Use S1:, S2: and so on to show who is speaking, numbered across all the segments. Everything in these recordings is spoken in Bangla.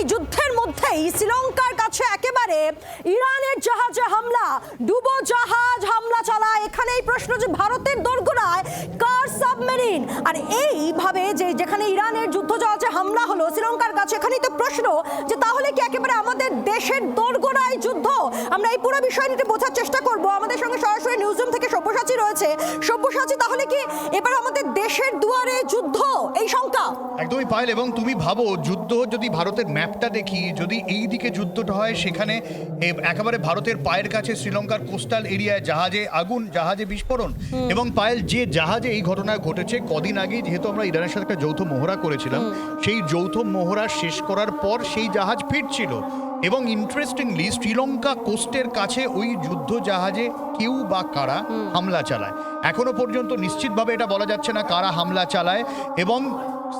S1: এই যুদ্ধের মধ্যেই শ্রীলঙ্কার কাছে একেবারে ইরানের জাহাজে হামলা, ডুবো জাহাজ হামলা চালায়। এখানে এই প্রশ্ন যে ভারতের দোরগোড়ায় কার সাবমেরিন, আর এইভাবে যেখানে ইরানের যুদ্ধ জাহাজে হামলা হলো শ্রীলঙ্কার কাছে, এখানেই তো প্রশ্ন যে তাহলে কি একেবারে আমাদের দেশের দোরগোড়ায় যুদ্ধ? আমরা এই পুরো বিষয়টি বোঝার চেষ্টা করব। আমাদের সঙ্গে সরাসরি নিউজরুম থেকে সব্যসাচী রয়েছে। সব্যসাচী, তাহলে কি এবার আমাদের দেশের দুয়ারে যুদ্ধ, এই শঙ্কা?
S2: একদমই পায়েল, এবং তুমি ভাবো যুদ্ধ যদি ভারতের ম্যাপটা দেখি, যদি এই দিকে যুদ্ধটা হয় সেখানে একেবারে ভারতের পায়ের কাছে শ্রীলঙ্কার কোস্টাল এরিয়ায় জাহাজে আগুন, জাহাজে বিস্ফোরণ। এবং পায়েল, যে জাহাজে এই ঘটনা ঘটেছে কদিন আগে, যেহেতু আমরা ইরানের সাথে একটা যৌথ মহড়া করেছিলাম, সেই যৌথ মহড়া শেষ করার পর সেই জাহাজ ফিরছিল। এবং ইন্টারেস্টিংলি শ্রীলঙ্কা কোস্টের কাছে ওই যুদ্ধ জাহাজে কেউ বা কারা হামলা চালায়। এখনো পর্যন্ত নিশ্চিতভাবে এটা বলা যাচ্ছে না কারা হামলা চালায়, এবং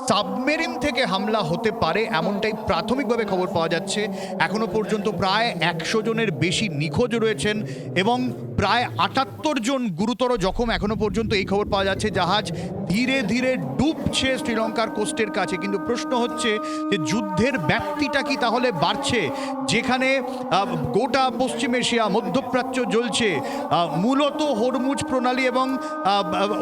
S2: সাবমেরিন থেকে হামলা হতে পারে এমনটাই প্রাথমিকভাবে খবর পাওয়া যাচ্ছে। এখনো পর্যন্ত প্রায় 100 জনের বেশি নিখোঁজ রয়েছেন এবং প্রায় 78 জন গুরুতর জখম এখনো পর্যন্ত, এই খবর পাওয়া যাচ্ছে। জাহাজ ধীরে ধীরে ডুবছে শ্রীলঙ্কার কোস্টের কাছে। কিন্তু প্রশ্ন হচ্ছে যে যুদ্ধের ব্যাপ্তিটা কি তাহলে বাড়ছে? যেখানে গোটা পশ্চিম এশিয়া, মধ্যপ্রাচ্য জ্বলছে, মূলত হরমুজ প্রণালী এবং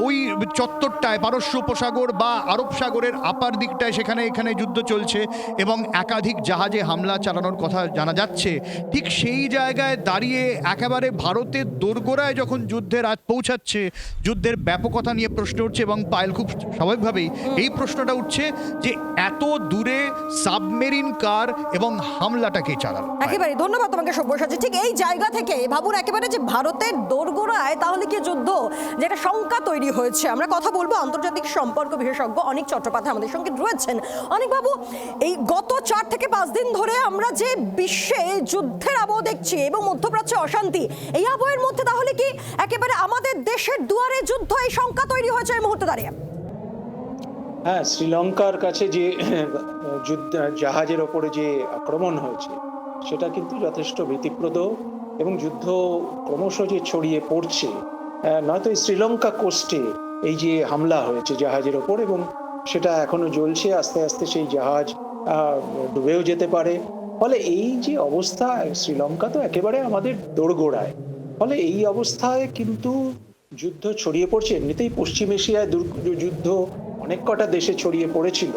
S2: ওই চত্বরটায় পারস্য উপসাগর বা আরব সাগরের আপার দিকটায় এখানে যুদ্ধ চলছে এবং একাধিক জাহাজে হামলা চালানোর কথা জানা যাচ্ছে। ঠিক সেই জায়গায় দাঁড়িয়ে একেবারে ভারতের দোরগোড়ায় যখন যুদ্ধের আজ পৌঁছাচ্ছে, যুদ্ধের ব্যাপকতা নিয়ে প্রশ্ন উঠছে। এবং পায়েল, খুব স্বাভাবিকভাবেই এই প্রশ্নটা উঠছে যে এত দূরে সাবমেরিন কার এবং হামলাটা কে চালালো?
S1: একেবারে ধন্যবাদ তোমাকে সব্যসাচী। ঠিক এই জায়গা থেকে ভাবুন একেবারে যে ভারতের দোরগোড়ায় তাহলে কি যুদ্ধ, যেটা শঙ্কা তৈরি হয়েছে। আমরা কথা বলবো আন্তর্জাতিক সম্পর্ক বিশেষজ্ঞ অনিক চট্টোপাধ্যায় আমাদের সঙ্গে রয়েছেন। অনিক বাবু, এই গত 4 থেকে 5 দিন ধরে আমরা যে বিশ্বে যুদ্ধের আবহ দেখছি এবং মধ্যপ্রাচ্যে অশান্তি, এই আবহের মধ্যে তাহলে কি একেবারে আমাদের দেশের দুয়ারে যুদ্ধ, এই শঙ্কা তৈরি হয়েছে এই মুহূর্তে দাঁড়িয়ে?
S3: হ্যাঁ, শ্রীলঙ্কার কাছে যে যুদ্ধ জাহাজের ওপরে যে আক্রমণ হয়েছে সেটা কিন্তু যথেষ্ট ভীতিপ্রদ, এবং যুদ্ধ ক্রমশ যে ছড়িয়ে পড়ছে, নয়তো এই শ্রীলঙ্কা কোস্টে এই যে হামলা হয়েছে জাহাজের ওপর, এবং সেটা এখনো জ্বলছে, আস্তে আস্তে সেই জাহাজ ডুবেও যেতে পারে। ফলে এই যে অবস্থা, শ্রীলঙ্কা তো একেবারে আমাদের দোরগোড়ায়, ফলে এই অবস্থায় কিন্তু যুদ্ধ ছড়িয়ে পড়ছে। এমনিতেই পশ্চিম এশিয়ায় যুদ্ধ অনেক কটা দেশে ছড়িয়ে পড়েছিল,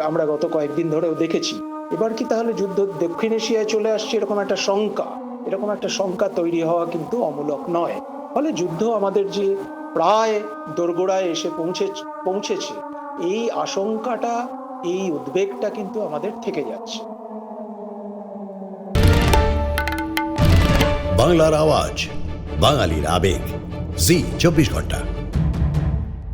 S3: আমরা গত কয়েকদিন ধরেও দেখেছি। এবার কি তাহলে যুদ্ধ দক্ষিণ এশিয়ায় চলে আসছে, এরকম একটা শঙ্কা তৈরি হওয়া কিন্তু অমূলক নয়। ফলে যুদ্ধ আমাদের যে প্রায় দোরগোড়ায় এসে পৌঁছেছে, এই আশঙ্কাটা, এই উদ্বেগটা কিন্তু আমাদের থেকে যাচ্ছে।
S4: বাংলার আওয়াজ, বাঙালির আবেগ, জি 24 ঘন্টা।